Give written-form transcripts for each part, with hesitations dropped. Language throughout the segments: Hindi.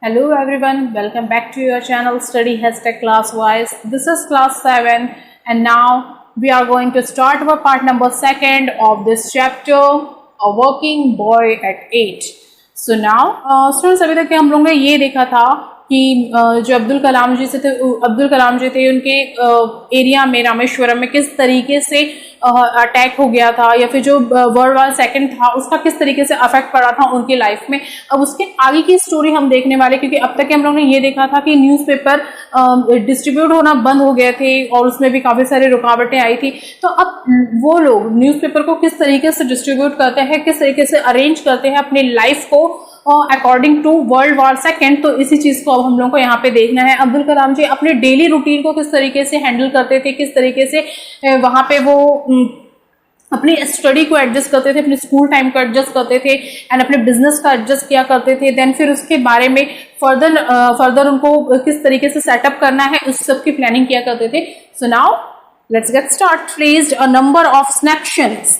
Hello everyone, welcome back to your channel Study Hashtag Classwise. This is class 7 and now we are going to start our part number 2 of this chapter, A Working Boy at 8. So now students, अभी तक हम लोगों ने ये देखा था कि जो अब्दुल कलाम जी थे उनके एरिया में रामेश्वरम में किस तरीके से अटैक हो गया था या फिर जो वर्ल्ड वार सेकंड था उसका किस तरीके से अफेक्ट पड़ा था उनकी लाइफ में। अब उसके आगे की स्टोरी हम देखने वाले, क्योंकि अब तक हम लोगों ने ये देखा था कि न्यूज़पेपर डिस्ट्रीब्यूट होना बंद हो गए थे और उसमें भी काफ़ी सारी रुकावटें आई थी। तो अब वो लोग न्यूज़पेपर को किस तरीके से डिस्ट्रीब्यूट करते हैं, किस तरीके से अरेंज करते हैं अपनी लाइफ को according to world war second, तो इसी चीज को अब हम लोगों को यहाँ पे देखना है। अब्दुल कलाम जी अपने डेली रूटीन को किस तरीके से हैंडल करते थे, किस तरीके से वहां पे वो अपनी स्टडी को एडजस्ट करते थे, अपने स्कूल टाइम को एडजस्ट करते थे एंड अपने बिजनेस का एडजस्ट किया करते थे। देन फिर उसके बारे में फर्दर उनको किस तरीके से सेटअप करना है उस सब की प्लानिंग किया करते थे। So now let's get start. Raised a number of sanctions.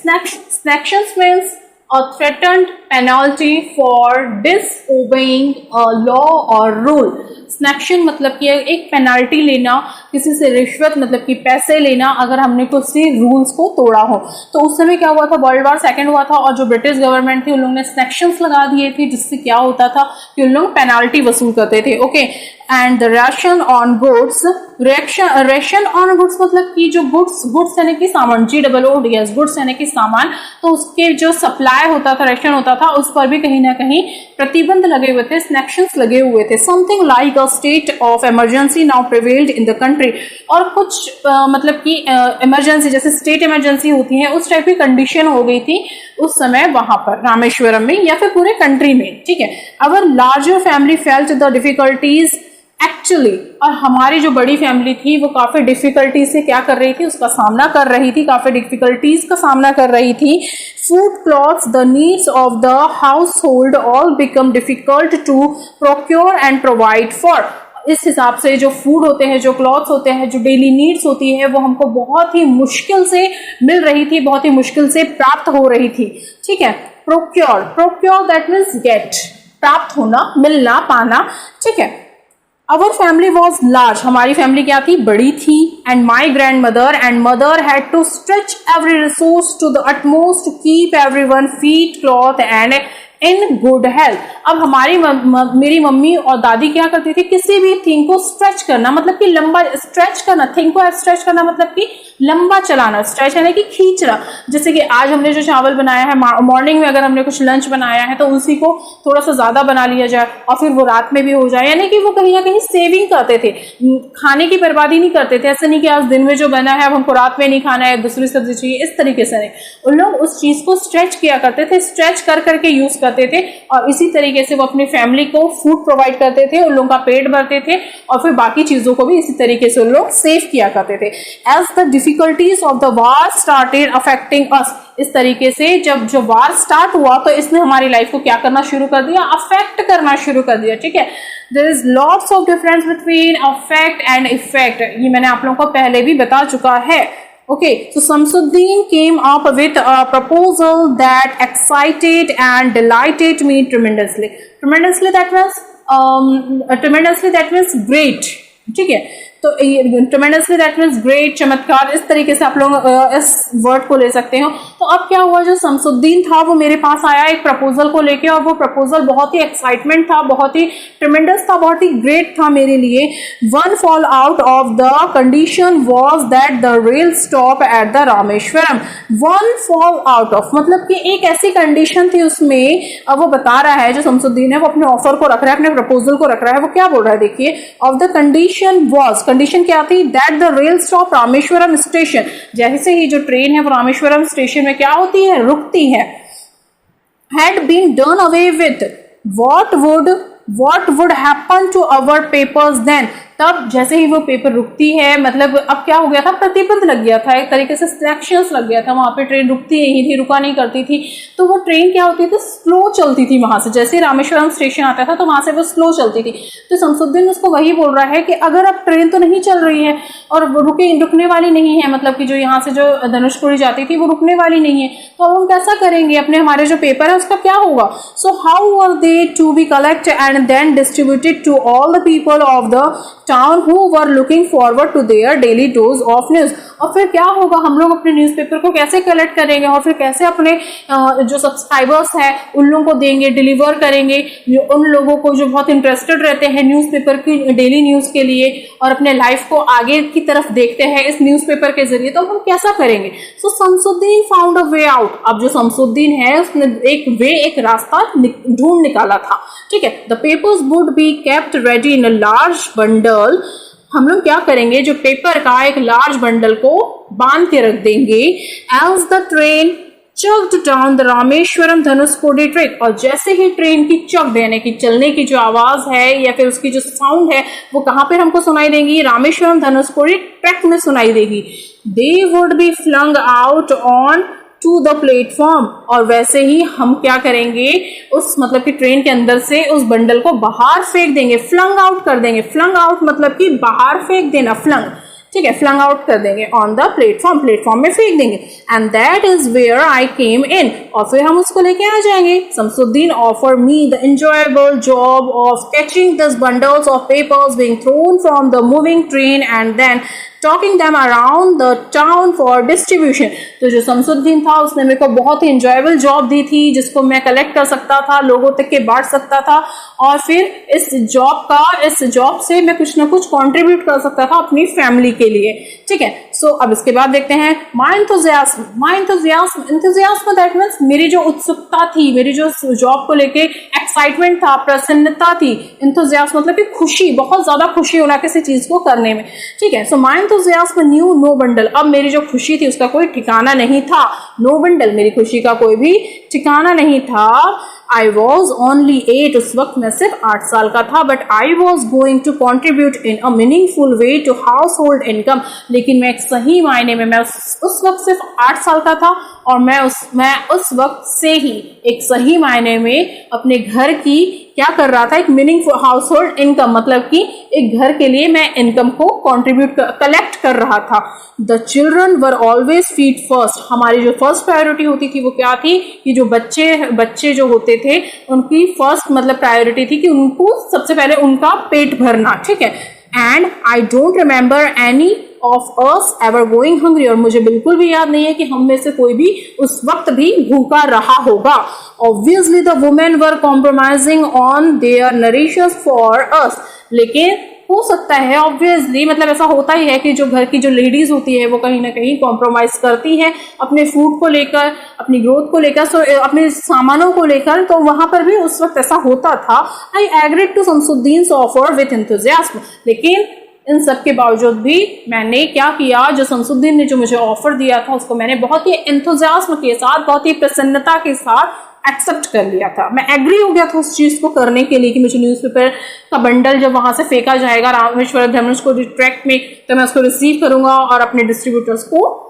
Sanctions means a threatened penalty for disobeying a law or rule. स्नैक्शन मतलब कि एक पेनाल्टी लेना, किसी से रिश्वत मतलब कि पैसे लेना अगर हमने किसी रूल्स को तोड़ा हो। तो उस समय क्या हुआ था, वर्ल्ड वार सेकेंड हुआ था और जो ब्रिटिश गवर्नमेंट थी उन लोगों ने स्नैक्शंस लगा दिए थे, जिससे क्या होता था कि उन लोग पेनाल्टी वसूल करते थे। Okay, and the ration on goods, ration on goods मतलब कि जो गुड्स यानी कि सामान, GOODS, गुड्स यानी कि सामान, तो उसके जो सप्लाई होता था, रेशन होता था, उस पर भी कहीं ना कहीं प्रतिबंध लगे हुए थे, स्नैक्शंस लगे हुए थे। Something like a state of emergency now prevailed in the country, और कुछ मतलब कि इमरजेंसी जैसे स्टेट इमरजेंसी होती है उस टाइप की कंडीशन हो गई थी उस समय वहां पर रामेश्वरम में या फिर पूरे कंट्री में। ठीक है, our larger family felt the difficulties actually, और हमारी जो बड़ी फैमिली थी वो काफी डिफिकल्टी से क्या कर रही थी, उसका सामना कर रही थी, काफी डिफिकल्टीज का सामना कर रही थी। Food, clothes, the needs of the household all become difficult to procure and provide for. इस हिसाब से जो फूड होते हैं, जो क्लॉथ्स होते हैं, जो डेली नीड्स होती है, वो हमको बहुत ही मुश्किल से मिल रही थी, बहुत ही मुश्किल से प्राप्त हो रही थी। ठीक है, प्रोक्योर दैट मीन्स गेट, प्राप्त होना, मिलना, पाना। ठीक है, अवर फैमिली वॉज लार्ज, हमारी फैमिली क्या थी, बड़ी थी। And my grandmother and mother had to stretch every resource to the utmost to keep everyone feed, cloth and in good health. अब मेरी मम्मी और दादी क्या करती थी, किसी भी थिंग को स्ट्रेच करना मतलब कि लंबा, स्ट्रेच करना, थिंग को स्ट्रेच करना मतलब कि लंबा चलाना, स्ट्रेच यानी कि खींचना। जैसे कि आज हमने जो चावल बनाया है, मॉर्निंग में अगर हमने कुछ लंच बनाया है तो उसी को थोड़ा सा ज्यादा बना लिया जाए और फिर वो रात में भी हो जाए, यानी कि वो कहीं ना कहीं सेविंग करते थे, खाने की बर्बादी नहीं करते थे। ऐसा नहीं कि आज दिन में जो बना है अब हमको रात में नहीं खाना है, दूसरी सब्जी चाहिए, इस तरीके से नहीं। उन लोग उस चीज को स्ट्रेच किया करते थे, स्ट्रेच कर करके यूज करते थे और इसी तरीके से वो अपनी फैमिली को फूड प्रोवाइड करते थे, उन लोगों का पेट भरते थे और फिर बाकी चीजों को भी इसी तरीके से उन लोग सेव किया करते थे। As the difficulties of the war started affecting us, इस तरीके से जब जो वार स्टार्ट हुआ तो इसने हमारी लाइफ को क्या करना शुरू कर दिया, अफेक्ट करना शुरू कर दिया। ठीक है, there is lots of difference between affect and effect, ये मैंने आप लोगों को पहले भी बता चुका है। Okay, so Samsuddin came up with a proposal that excited and delighted me tremendously. Tremendously that means great. ठीक है, तो ट्रेमेंडसली दैट मीन्स ग्रेट, चमत्कार, इस तरीके से आप लोग इस वर्ड को ले सकते हो। तो अब क्या हुआ, जो शमसुद्दीन था वो मेरे पास आया एक प्रपोजल को लेके और वो प्रपोजल बहुत ही एक्साइटमेंट था, बहुत ही ट्रेमेंडस था, बहुत ही ग्रेट था मेरे लिए। One fall out of the condition was that the rail stop at the Rameswaram. One fall out of मतलब कि एक ऐसी कंडीशन थी उसमें, अब वो बता रहा है, जो शमसुद्दीन है वो अपने ऑफर को रख रहा है, अपने प्रपोजल को रख रहा है। वो क्या बोल रहा है देखिए, of the condition was, condition क्या थी, that the rail stop Rameswaram station, जैसे ही जो ट्रेन है वो रामेश्वरम स्टेशन में क्या होती है, रुकती है। Had been done away with, what would happen to our papers then, तब जैसे ही वो पेपर रुकती है, मतलब अब क्या हो गया था, प्रतिबंध लग गया था, एक तरीके से सेक्शंस लग गया था, वहां पे ट्रेन रुकती नहीं थी, रुका नहीं करती थी। तो वो ट्रेन क्या होती थी, स्लो चलती थी वहां से, जैसे रामेश्वरम स्टेशन आता था तो वहां से वो स्लो चलती थी। तो शमसुद्दीन उसको वही बोल रहा है कि अगर अब ट्रेन तो नहीं चल रही है और रुकने वाली नहीं है, मतलब कि जो यहाँ से जो धनुषकोडी जाती थी वो रुकने वाली नहीं है, तो अब हम कैसा करेंगे, अपने हमारे जो पेपर है उसका क्या होगा। So how were they to be collect and then distributed to all the people of the town who were looking forward to their daily dose of news. और फिर क्या होगा, हम लोग अपने न्यूज़पेपर को कैसे कलेक्ट करेंगे और फिर कैसे अपने जो सब्सक्राइबर्स हैं उन लोगों को देंगे, डिलीवर करेंगे, उन लोगों को जो बहुत इंटरेस्टेड रहते हैं न्यूज़पेपर की डेली न्यूज़ के लिए और अपने लाइफ को आगे की तरफ देखते हैं इस न्यूज़पेपर के जरिए, तो हम कैसा करेंगे। So Shamsuddin found a way out. अब जो शमसुद्दीन है उसने एक रास्ता ढूंढ निकाला था, ठीक है। The papers would be kept ready in a large bundle. हम लोग क्या करेंगे, जो पेपर का एक लार्ज बंडल को बांध के रख देंगे। As the train chugged down the Rameswaram Dhanushkodi track, और जैसे ही ट्रेन की चक यानी कि चलने की जो आवाज है या फिर उसकी जो साउंड है वो कहां पर हमको सुनाई देगी, रामेश्वरम धनुषकोडी ट्रैक में सुनाई देगी। They would be flung out on to the platform, और वैसे ही हम क्या करेंगे, उस मतलब कि ट्रेन के अंदर से उस बंडल को बाहर फेंक देंगे, फ्लंग आउट कर देंगे। फ्लंग आउट मतलब कि बाहर फेंक देना, फ्लंग, ठीक है, फ्लंग आउट कर देंगे ऑन द प्लेटफॉर्म, प्लेटफॉर्म में फेंक देंगे। And that is where I came in, और फिर हम उसको लेके आ जाएंगे। Shamsuddin offer me the enjoyable job of catching this bundles of papers being thrown from the moving train and then talking them around the town for distribution. तो जो शमसुद्दीन था उसने मेरे को बहुत ही इंजॉयबल जॉब दी थी जिसको मैं कलेक्ट कर सकता था, लोगों तक के बांट सकता था, और फिर इस जॉब से मैं कुछ ना कुछ कंट्रीब्यूट कर सकता था अपनी फैमिली के लिए, ठीक है। सो अब इसके बाद देखते हैं माय एंथुसियाज्म दैट मींस मेरी जो उत्सुकता थी, मेरी जो जॉब को लेके एक्साइटमेंट था, प्रसन्नता थी। एंथुसियाज्म मतलब कि खुशी, बहुत ज्यादा खुशी होना किसी चीज को करने में, ठीक है। So my enthusiasm knew no bundle, अब मेरी जो खुशी थी उसका कोई ठिकाना नहीं था। नो बंडल, मेरी खुशी का कोई भी ठिकाना नहीं था। I was only 8, उस वक्त मैं सिर्फ 8 साल का था, but I was going to contribute in a meaningful way to household income। लेकिन मैं एक सही मायने में, मैं उस वक्त सिर्फ 8 साल का था और मैं उस वक्त से ही एक सही मायने में अपने घर की क्या कर रहा था, एक मीनिंगफुल हाउस होल्ड इनकम, मतलब कि एक घर के लिए मैं इनकम को कलेक्ट कर रहा था। The children were always feed first, हमारी जो फर्स्ट प्रायोरिटी होती थी वो क्या थी कि जो बच्चे जो होते थे उनकी फर्स्ट मतलब प्रायोरिटी थी कि उनको सबसे पहले उनका पेट भरना, ठीक है। And I don't remember any of us ever going hungry, और मुझे बिल्कुल भी याद नहीं है कि हम में से कोई भी उस वक्त भी भूखा रहा होगा। Obviously the women were compromising on their nourishers for us, लेकिन हो सकता है ऑब्वियसली, मतलब ऐसा होता ही है कि जो घर की जो लेडीज होती है वो कहीं ना कहीं कॉम्प्रोमाइज करती हैं अपने फूड को लेकर, अपनी ग्रोथ को लेकर, अपने सामानों को लेकर, तो वहां पर भी उस वक्त ऐसा होता था। I agreed to Shamsuddin's offer with enthusiasm, लेकिन इन सब के बावजूद भी मैंने क्या किया, जो शमसुद्दीन ने जो मुझे ऑफर दिया था उसको मैंने बहुत ही एंथुसियाज्म के साथ, बहुत ही प्रसन्नता के साथ एक्सेप्ट कर लिया था। मैं एग्री हो गया था उस चीज को करने के लिए कि मुझे न्यूज़पेपर का बंडल जब वहां से फेंका जाएगा रामेश्वरम धनुषकोडी ट्रैक में, तो मैं उसको रिसीव करूंगा और अपने डिस्ट्रीब्यूटर्स को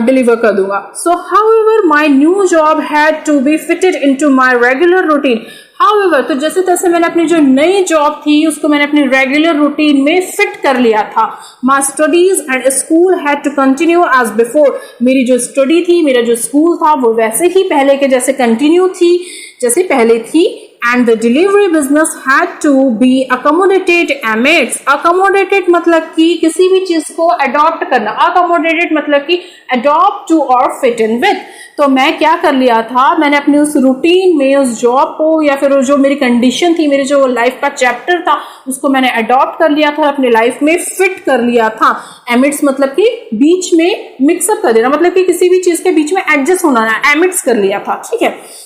डिलीवर कर दूंगा। So however my new job had to be fitted into my regular routine. However, तो जैसे तैसे मैंने अपनी जो नई जॉब थी उसको मैंने अपनी रेगुलर रूटीन में फिट कर लिया था। My studies and school had to continue as before, मेरी जो स्टडी थी, मेरा जो स्कूल था वो वैसे ही पहले के जैसे कंटिन्यू थी, जैसे पहले थी। And the delivery business had to be accommodated amidst, accommodated मतलब कि किसी भी चीज को अडॉप्ट करना, अकोमोडेटेड मतलब कि अडॉप्ट टू और फिट इन विद। तो मैं क्या कर लिया था, मैंने अपनी उस रूटीन में उस जॉब को या फिर जो मेरी कंडीशन थी, मेरे जो लाइफ का चैप्टर था उसको मैंने अडॉप्ट कर लिया था, अपने लाइफ में फिट कर लिया था। एमिड्स मतलब कि बीच में मिक्सअप कर देना, मतलब कि किसी भी चीज के बीच में एडजस्ट होना ना, एमिड्स कर लिया था, ठीक है।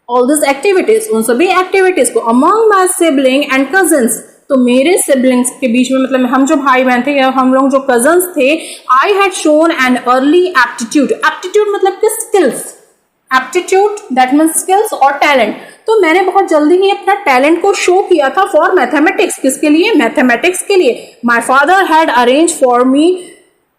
All these activities, उन सभी एक्टिविटीज को among my sibling and cousins, तो मेरे सिबलिंग्स के बीच में, मतलब हम जो भाई बहन थे या हम लोग जो कजन्स थे, I had shown an early aptitude, aptitude मतलब कि skills, aptitude that means skills और talent, तो मैंने बहुत जल्दी ही अपना टैलेंट को शो किया था फॉर मैथमेटिक्स। किसके लिए? मैथमेटिक्स के लिए। My father had arrange for me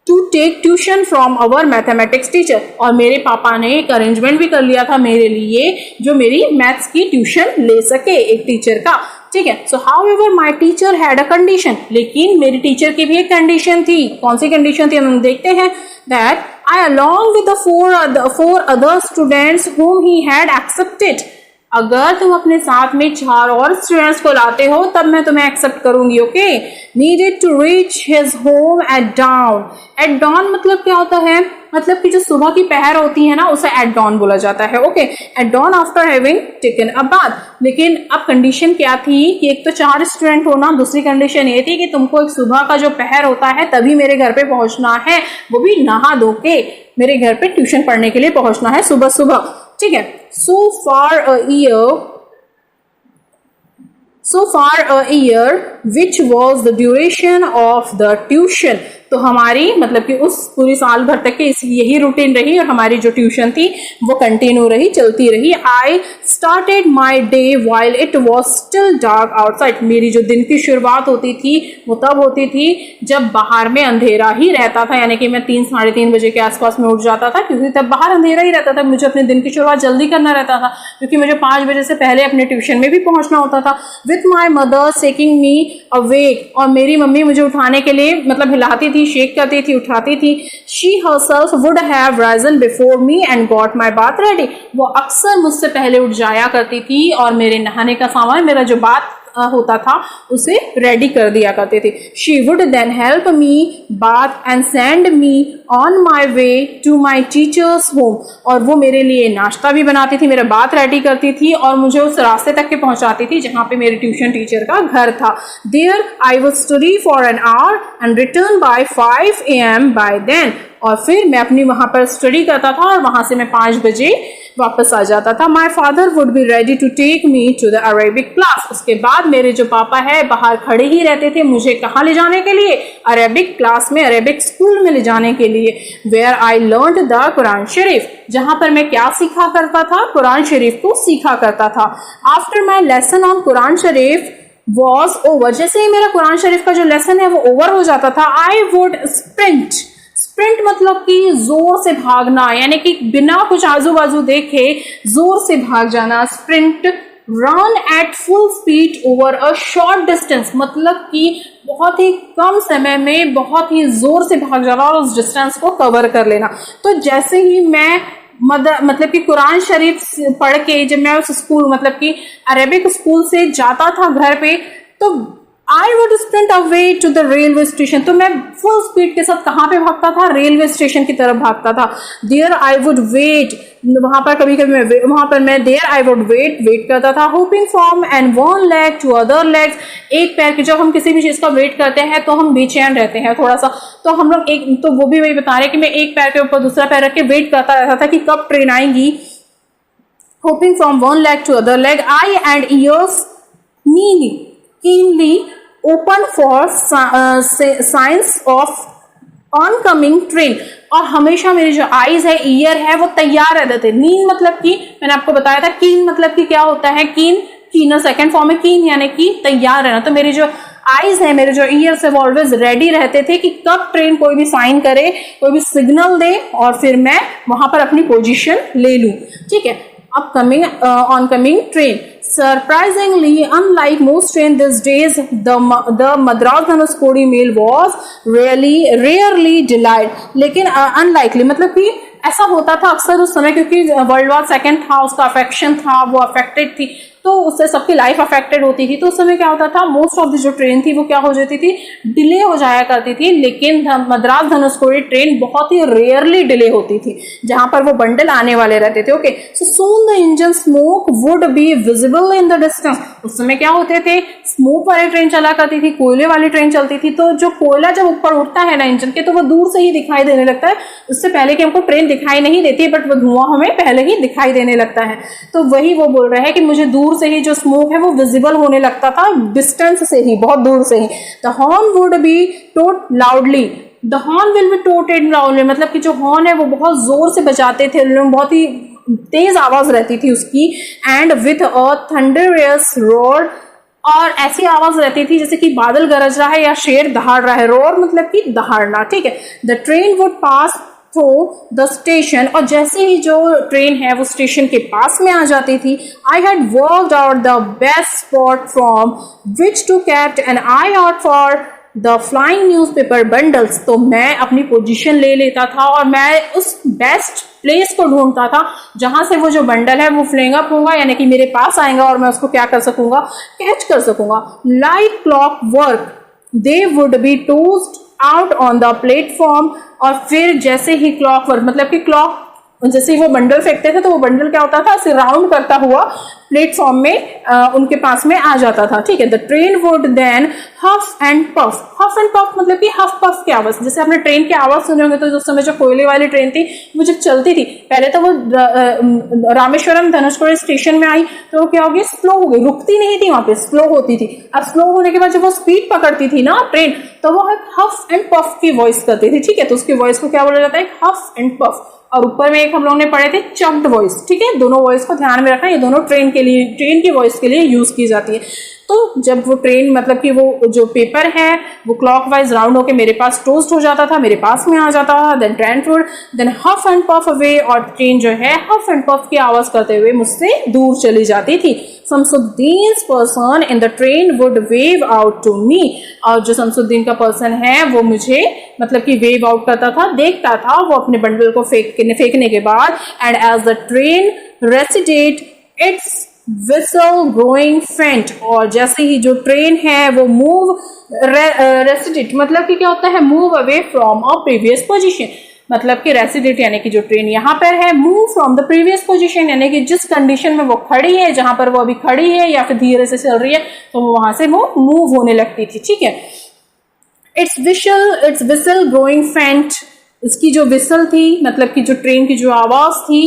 to take tuition from our mathematics teacher, और मेरे पापा ने एक अरेंजमेंट भी कर लिया था मेरे लिए जो मेरी मैथ्स की ट्यूशन ले सके एक टीचर का, ठीक है। So how ever my teacher had a condition, लेकिन मेरी टीचर की भी एक कंडीशन थी। कौन सी कंडीशन थी हम देखते हैं। That I along with the four other students whom he had accepted, अगर तुम अपने साथ में 4 और स्टूडेंट्स को लाते हो तब मैं तुम्हें एक्सेप्ट करूंगी, okay. Needed to reach his home at dawn. At dawn मतलब क्या होता है? मतलब कि जो सुबह की पहर होती है ना, उसे एट डाउन बोला जाता है, okay. At dawn after having taken a bath. लेकिन अब कंडीशन क्या थी कि एक तो 4 स्टूडेंट होना, दूसरी कंडीशन ये थी कि तुमको एक सुबह का जो पहर होता है तभी मेरे घर पे पहुंचना है, वो भी नहा धो के मेरे घर पे ट्यूशन पढ़ने के लिए पहुंचना है सुबह सुबह, ठीक है। So far a year, which was the duration of the tuition. तो हमारी मतलब कि उस पूरी साल भर तक के यही रूटीन रही और हमारी जो ट्यूशन थी वो कंटिन्यू रही, चलती रही। I started my day while it was still dark outside. मेरी जो दिन की शुरुआत होती थी वो तब होती थी जब बाहर में अंधेरा ही रहता था, यानी कि मैं 3 साढ़े 3 बजे के आसपास में उठ जाता था क्योंकि तब बाहर अंधेरा ही रहता था। मुझे अपने दिन की शुरुआत जल्दी करना रहता था क्योंकि मुझे 5 बजे से पहले अपने ट्यूशन में भी पहुंचना होता था। With my mother taking me awake, और मेरी मम्मी मुझे उठाने के लिए मतलब हिलाती थी, शेक करती थी, उठाती थी। She herself would have risen before me and got my bath ready. वो अक्सर मुझसे पहले उठ जाया करती थी और मेरे नहाने का सामान, मेरा जो बात होता था उसे रेडी कर दिया करते थे। She would then help me bath and send me on my way to my teacher's home. और वो मेरे लिए नाश्ता भी बनाती थी, मेरा बात रेडी करती थी और मुझे उस रास्ते तक के पहुंचाती थी जहां पे मेरे ट्यूशन टीचर का घर था। There I would study for an hour and return by 5 AM by then. और फिर मैं अपनी वहां पर स्टडी करता था और वहां से मैं 5 बजे वापस आ जाता था। My father would be ready to take me to the Arabic class. उसके बाद मेरे जो पापा है बाहर खड़े ही रहते थे मुझे कहाँ ले जाने के लिए? अरेबिक क्लास में, अरेबिक स्कूल में ले जाने के लिए। Where I learn the Quran Sharif, जहां पर मैं क्या सीखा करता था? कुरान शरीफ को सीखा करता था। After my lesson on Quran Sharif was over, जैसे ही मेरा कुरान शरीफ का जो लेसन है वो ओवर हो जाता था, आई वुड स्प्रिंट। स्प्रिंट मतलब कि जोर से भागना, यानी कि बिना कुछ आजू बाजू देखे जोर से भाग जाना। Sprint run at full speed over a short distance, मतलब कि बहुत ही कम समय में बहुत ही जोर से भाग जाना और उस डिस्टेंस को कवर कर लेना। तो जैसे ही मैं मतलब कि कुरान शरीफ पढ़ के जब मैं उस स्कूल मतलब कि अरेबिक स्कूल से जाता था घर पे, तो I would sprint away to the railway station. तो मैं फुल स्पीड के साथ कहाँ पे भागता था? रेलवे स्टेशन की तरफ भागता था। देयर आई वुड वेट, वहां पर कभी कभी वहां पर मैं देयर आई वुड वेट करता था। Hopping from end one leg to other legs, एक पैर के, जब हम किसी भी चीज का वेट करते हैं तो हम बेचैन रहते हैं थोड़ा सा, तो हम लोग एक, तो वो भी वही बता रहे हैं कि मैं एक पैर के ऊपर दूसरा पैर रख के वेट करता रहता था कि कब ट्रेन आएगी। Hopping from one leg to other leg, eye and ears keenly open for signs of oncoming train, और हमेशा मेरी जो आईज है, ईयर है, वो तैयार रहते थे। नीन मतलब कि मैंने आपको बताया था, कीन मतलब कि क्या होता है? कीन सेकंड फॉर्म में कीन यानी कि तैयार रहना। तो मेरी जो आईज है, मेरे जो ईयर्स है, वो ऑलवेज रेडी रहते थे कि कब ट्रेन कोई भी साइन करे, कोई भी सिग्नल दे और फिर मैं वहां पर अपनी पोजीशन ले लूं, ठीक है। Upcoming oncoming train. Surprisingly, unlike most trains these days, the Madras Dhanushkodi mail was rarely delayed. लेकिन unlikely मतलब कि ऐसा होता था अक्सर उस समय, क्योंकि वर्ल्ड वॉर सेकेंड था, उसका अफेक्शन था, वो अफेक्टेड थी, तो उससे सबकी लाइफ अफेक्टेड होती थी। तो उस समय क्या होता था, मोस्ट ऑफ द जो ट्रेन थी वो क्या हो जाती थी? डिले हो जाया करती थी। लेकिन मद्रास धनुषकोडी ट्रेन बहुत ही रेयरली डिले होती थी, जहां पर वो बंडल आने वाले रहते थे, okay. So soon the engine smoke would be visible in the distance. उस समय क्या होते थे? स्मोक वाली ट्रेन चला करती थी, कोयले वाली ट्रेन चलती थी, तो जो कोयला जब ऊपर उठता है ना इंजन के, तो वो दूर से ही दिखाई देने लगता है। उससे पहले कि हमको ट्रेन दिखाई नहीं देती, बट वो धुआं हमें पहले ही दिखाई देने लगता है। तो वही वो बोल रहे हैं कि मुझे दूर से ही जो स्मोक है वो विजिबल होने लगता था, डिस्टेंस से ही, बहुत दूर से ही। The horn would be tote loudly, the horn will be toted loudly, मतलब कि जो हॉर्न है वो बहुत जोर से बजाते थे, बहुत ही तेज आवाज रहती थी उसकी, and with a thunderous roar, और ऐसी आवाज रहती थी जैसे कि बादल गरज रहा है या शेर दहाड़ रहा है। रोर मतलब कि दहाड़ना, ठीक है। The train would pass through the station, और जैसे ही जो ट्रेन है वो स्टेशन के पास में आ जाती थी, I had worked out the best spot from which to kept an eye out for the flying newspaper bundles. तो मैं अपनी पोजीशन ले लेता था और मैं उस बेस्ट प्लेस को ढूंढता था जहां से वो जो बंडल है वो फ्लिंग अप होगा, यानी कि मेरे पास आएगा और मैं उसको क्या कर सकूंगा, कैच कर सकूंगा। Like clockwork they would be tossed out on the platform, और फिर जैसे ही क्लॉक वर्क मतलब कि क्लॉक जैसे ही वो बंडल फेंकते थे तो वो बंडल क्या होता था, ऐसे राउंड करता हुआ प्लेटफॉर्म में उनके पास में आ जाता था, ठीक है। The train would then huff and puff. Huff and puff मतलब कि हफ पफ की आवाज, जैसे आपने ट्रेन की आवाज सुने होंगे, तो उस समय जो कोयले वाली ट्रेन थी वो जब चलती थी, पहले तो वो रामेश्वरम धनुषकोडी स्टेशन में आई तो क्या हो गई, स्लो हो गई, रुकती नहीं थी वहां पे, स्लो होती थी। अब स्लो होने के बाद जब वो स्पीड पकड़ती थी ना ट्रेन, तो वो हफ एंड पफ की वॉइस करती थी, ठीक है। तो उसकी वॉइस को क्या बोला जाता है, हफ एंड पफ। और ऊपर में एक हम लोगों ने पढ़े थे चक्ड वॉइस, ठीक है। दोनों वॉइस को ध्यान में रखना, ये दोनों ट्रेन के लिए, ट्रेन की वॉइस के लिए यूज की जाती है। तो जब वो ट्रेन मतलब कि वो जो पेपर है वो क्लॉकवाइज राउंड होके मेरे पास टोस्ट हो जाता था, मेरे पास में आ जाता था, then train would then huff and puff away, और ट्रेन जो है हफ एंड पफ की आवाज करते हुए मुझसे दूर चली जाती थी। Shamsuddin's person in the train would wave out to me, और जो शमसुद्दीन का पर्सन है वो मुझे मतलब कि वेव आउट करता था, देखता था वो अपने बंडल को फेंकने के बाद। And as the train receded its whistle growing faint, और जैसे ही जो ट्रेन है वो मूव रेसिडेट मतलब कि क्या होता है, move away from a previous position, मतलब कि रेसिडेट यानी कि जो ट्रेन यहाँ पर है, move from the previous position यानी कि जिस कंडीशन में वो खड़ी है, जहां पर वो अभी खड़ी है या फिर धीरे से चल रही है, तो वो वहां से वो मूव होने लगती थी, ठीक है। इट्स विसल ग्रोइंग फेंट, इसकी जो विसल थी मतलब कि जो ट्रेन की जो आवाज थी,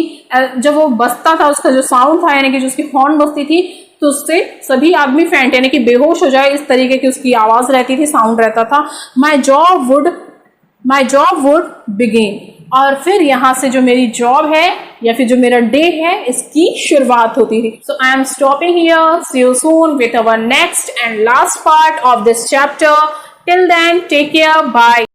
जब वो बजता था उसका जो साउंड था यानी कि जो उसकी हॉर्न बजती थी, तो उससे सभी आदमी फेंट यानी कि बेहोश हो जाए, इस तरीके की उसकी आवाज रहती थी, साउंड रहता था। माई जॉब वुड बिगिन, और फिर यहाँ से जो मेरी जॉब है या फिर जो मेरा डे है इसकी शुरुआत होती थी। So I am stopping here, see you soon with our next and last part of this chapter. Till then take care, bye.